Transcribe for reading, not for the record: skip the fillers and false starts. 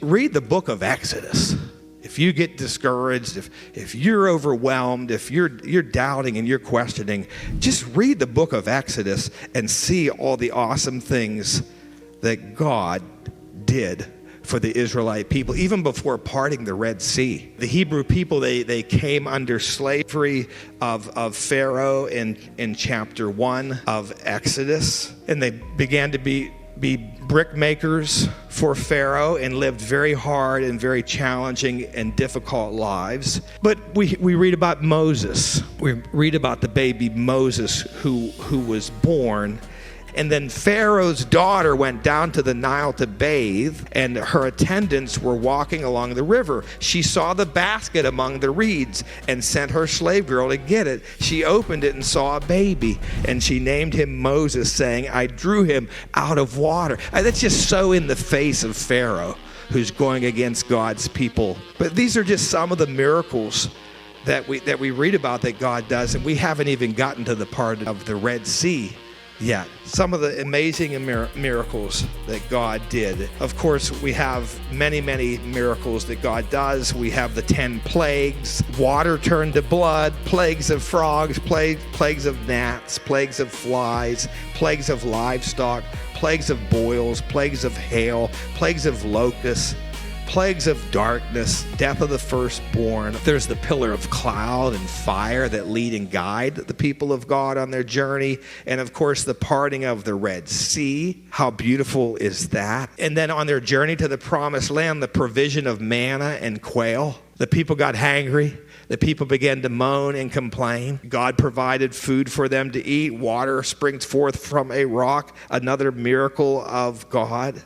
Read the book of Exodus. If you get discouraged, if you're overwhelmed, if you're doubting and you're questioning, just read the book of Exodus and see all the awesome things that God did for the Israelite people, even before parting the Red Sea. The Hebrew people, they came under slavery of Pharaoh in chapter 1 of Exodus, and they began to be brick makers for Pharaoh and lived very hard and very challenging and difficult lives. But we read about Moses. We read about the baby Moses who was born. And then Pharaoh's daughter went down to the Nile to bathe, and her attendants were walking along the river. She saw the basket among the reeds and sent her slave girl to get it. She opened it and saw a baby, and she named him Moses, saying, I drew him out of water. That's just so in the face of Pharaoh, who's going against God's people. But these are just some of the miracles that we read about that God does, and we haven't even gotten to the part of the Red Sea yet. Some of the amazing miracles that God did. Of course, we have many, many miracles that God does. We have the 10 plagues, water turned to blood, plagues of frogs, plagues of gnats, plagues of flies, plagues of livestock, plagues of boils, plagues of hail, plagues of locusts, plagues of darkness, death of the firstborn. There's the pillar of cloud and fire that lead and guide the people of God on their journey. And of course, the parting of the Red Sea. How beautiful is that? And then on their journey to the promised land, the provision of manna and quail. The people got hangry. The people began to moan and complain. God provided food for them to eat. Water springs forth from a rock. Another miracle of God.